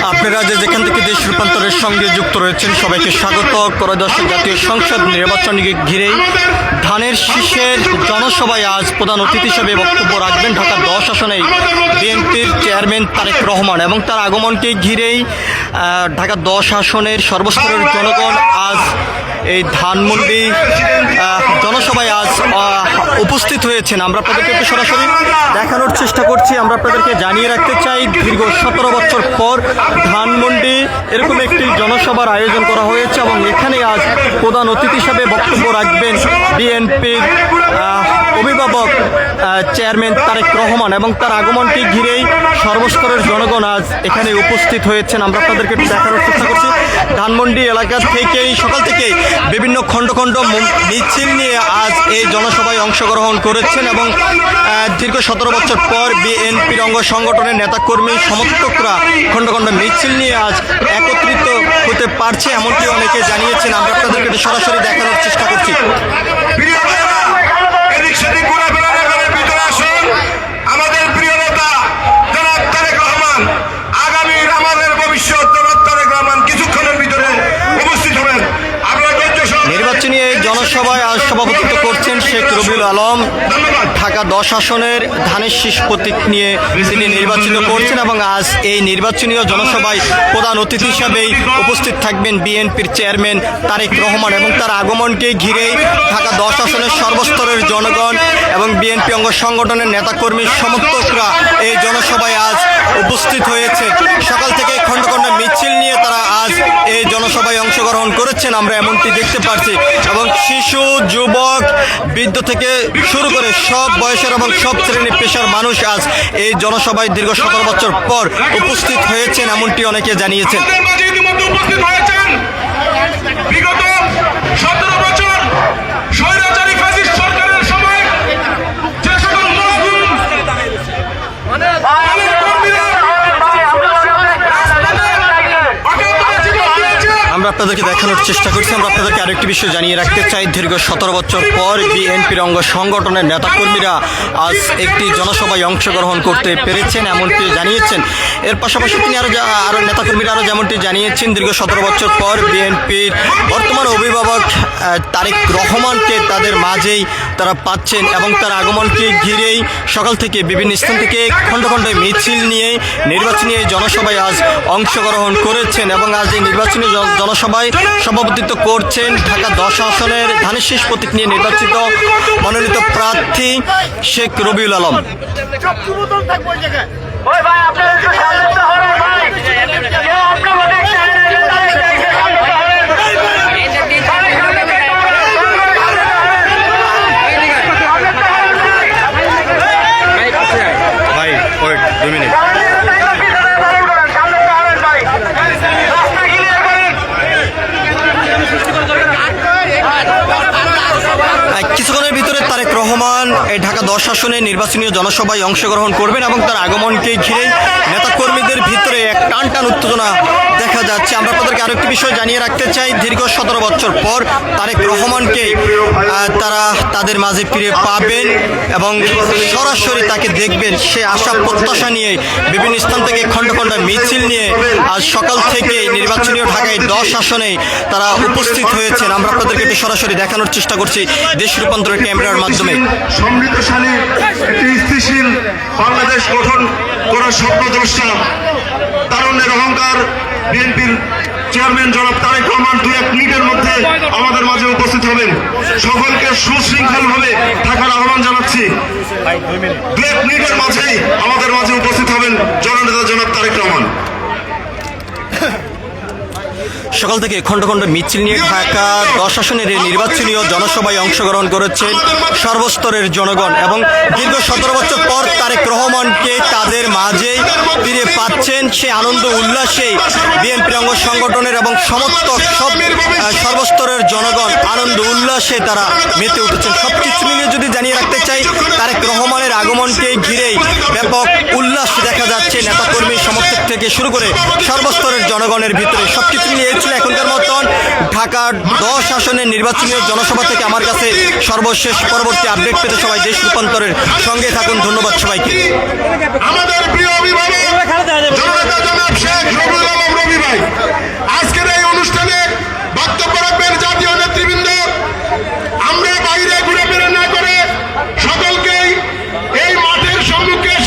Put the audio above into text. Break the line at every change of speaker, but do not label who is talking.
আপনারা যেখান থেকে দেশ রূপান্তরের সঙ্গে যুক্ত রয়েছেন সবাইকে স্বাগত। ত্রয়োদশ জাতীয় সংসদ নির্বাচনকে ঘিরে ধানের শীষের জনসভায় আজ প্রধান অতিথি হিসেবে বক্তব্য রাখবেন ঢাকা 10 আসনের বিএনপির চেয়ারম্যান তারেক রহমান এবং তার আগমনকে ঘিরেই ঢাকা 10 আসনের সর্বস্তরের জনগণ আজ এই ধানমন্ডি জনসভায় আজ উপস্থিত হয়েছেন। আমরা আপনাদেরকে একটু সরাসরি দেখানোর চেষ্টা করছি। আমরা আপনাদেরকে জানিয়ে রাখতে চাই দীর্ঘ 17 বছর পর ধানমন্ডি এরকম একটি জনসভার আয়োজন করা হয়েছে এবং এখানে আজ প্রধান অতিথি হিসাবে বক্তব্য রাখবেন বিএনপির অভিভাবক চেয়ারম্যান তারেক রহমান এবং তার আগমনকে ঘিরেই সর্বস্তরের জনগণ আজ এখানে উপস্থিত হয়েছেন। আমরা আপনাদেরকে একটু দেখানোর চেষ্টা করছি। ধানমন্ডি এলাকা থেকেই সকাল থেকে বিভিন্ন খণ্ড খণ্ড মিছিল নিয়ে আজ এই জনসভায় অংশগ্রহণ করেছেন এবং দীর্ঘ 17 বছর পর বিএনপির অঙ্গ সংগঠনের নেতাকর্মী সমর্থকরা খণ্ড খণ্ড মিছিল নিয়ে আজ একত্রিত হতে পারছে এমনটি অনেকে জানিয়েছেন। আমরা আপনাদেরকে সরাসরি দেখানোর চেষ্টা করছি।
আমাদের প্রিয় নেতা জনাব তারেক রহমান, আগামীর আমাদের ভবিষ্যৎ জনাব তারেক রহমান কিছুক্ষণের ভিতরে উপস্থিত হবেন।
নির্বাচনী এই জনসভায় আজ সভাপতিত্ব করছেন শেখ রবিউল আলম। ঢাকা 10 আসনের ধানের শীষ প্রতীক নিয়ে তিনি নির্বাচিত করছেন এবং আজ এই নির্বাচনীয় জনসভায় প্রধান অতিথি হিসাবেই উপস্থিত থাকবেন বিএনপির চেয়ারম্যান তারেক রহমান এবং তার আগমনকে ঘিরেই ঢাকা 10 আসনের সর্বস্তরের জনগণ এবং বিএনপি অঙ্গ সংগঠনের নেতাকর্মী সমর্থকরা এই জনসভায় আজ উপস্থিত হয়েছে। সকাল থেকে খণ্ড খণ্ড মিছিল নিয়ে তারা আজ এই জনসভায় অংশগ্রহণ করেছেন আমরা এমনটি দেখতে পাচ্ছি এবং শিশু, যুবক, বৃদ্ধ থেকে শুরু করে সব বয়সের এবং সব শ্রেণী পেশার মানুষ আজ এই জনসভায় দীর্ঘ 17 বছর পর উপস্থিত হয়েছেন এমনটি অনেকে জানিয়েছেন।
বিগত 17 বছর স্বৈরাচারী ফ্যাসিস্ট সরকারের সময় যে সকল মজলুম
আমরা আপনাদেরকে দেখানোর চেষ্টা করছি। আমরা আপনাদেরকে আরেকটি বিষয় জানিয়ে রাখতে চাই, দীর্ঘ 17 বছর পর বিএনপির অঙ্গ সংগঠনের নেতাকর্মীরা আজ একটি জনসভায় অংশগ্রহণ করতে পেরেছেন এমনটি জানিয়েছেন। এর পাশাপাশি তিনি আরও নেতাকর্মীরা আরও যেমনটি জানিয়েছেন দীর্ঘ 17 বছর পর বিএনপির বর্তমান অভিভাবক তারেক রহমানকে তাদের মাঝেই তারা পাচ্ছেন এবং তার আগমনকে ঘিরেই সকাল থেকে বিভিন্ন স্থান থেকে খণ্ড খণ্ড মিছিল নিয়ে নির্বাচনী এই জনসভায় আজ অংশগ্রহণ করেছেন এবং আজ এই নির্বাচনী জনসভায় সভাপতিত্ব করছেন ঢাকা 10 আসনের ধানের শীষ প্রতীক নিয়ে নির্বাচিত মনোনীত প্রার্থী শেখ রবিউল আলম। ভাই ওয়েট 2 মিনিট। কিছুক্ষণের ভিতরে তারেক রহমান এই ঢাকা 10 আসনে নির্বাচনীয় জনসভায় অংশগ্রহণ করবেন এবং তার আগমনকে ঘিরে নেতাকর্মীদের ভিতরে এক টান টান উত্তেজনা দেখা যাচ্ছে। আমরা আপনাদেরকে আরেকটি বিষয় জানিয়ে রাখতে চাই, দীর্ঘ 17 বছর পর তারেক রহমানকে তারা তাদের মাঝে ফিরে পাবেন এবং সরাসরি তাকে দেখবেন সে আশা প্রত্যাশা নিয়ে বিভিন্ন স্থান থেকে খণ্ড খণ্ড মিছিল নিয়ে আজ সকাল থেকে নির্বাচনীয় ঢাকায় 10 আসনে তারা উপস্থিত হয়েছেন। আমরা আপনাদেরকে একটু সরাসরি দেখানোর চেষ্টা করছি দেশ রূপান্তরের ক্যামেরার মাধ্যমে।
সমৃদ্ধশালী একটি স্থিতিশীল বাংলাদেশ গঠন করার স্বপ্নদ্রষ্টা তারুণ্যের অহংকার বিএনপির চেয়ারম্যান জনাব তারেক রহমান 2-1 মিনিটের মধ্যে আমাদের মাঝে উপস্থিত হবেন। সকলকে সুশৃঙ্খলভাবে থাকার আহ্বান জানাচ্ছি। 2-1 মিনিটের মাঝেই আমাদের মাঝে উপস্থিত হবেন জননেতা জনাব তারেক রহমান।
সকাল থেকে খণ্ড খণ্ড মিছিল নিয়ে ঢাকা 10 আসনের নির্বাচনীয় জনসভায় অংশগ্রহণ করেছেন সর্বস্তরের জনগণ এবং দীর্ঘ 17 বছর পর তারেক রহমানকে তাদের মাঝে ফিরে পাচ্ছেন সেই আনন্দ উল্লাসে বিএনপির অঙ্গ সংগঠনের এবং সমর্থক সব সর্বস্তরের জনগণ আনন্দ উল্লাসে তারা মেতে উঠেছেন। সব কিছু মিলিয়ে যদি জানিয়ে রাখতে চাই, তারেক রহমানের আগমনকে ঘিরেই ব্যাপক উল্লাস দেখা যাচ্ছে নেতাকর্মী সমর্থক থেকে শুরু করে সর্বস্তরের জনগণের ভিতরে। সব কিছু মিলিয়ে ছিল এখনকার মতন ঢাকার 10 আসনের নির্বাচনীয় জনসভা থেকে আমার কাছে সর্বশেষ পরবর্তী আপডেট পেতে সবাই দেশ রূপান্তরের সঙ্গে থাকুন। ধন্যবাদ সবাইকে।
আমাদের প্রিয় অভিভাবক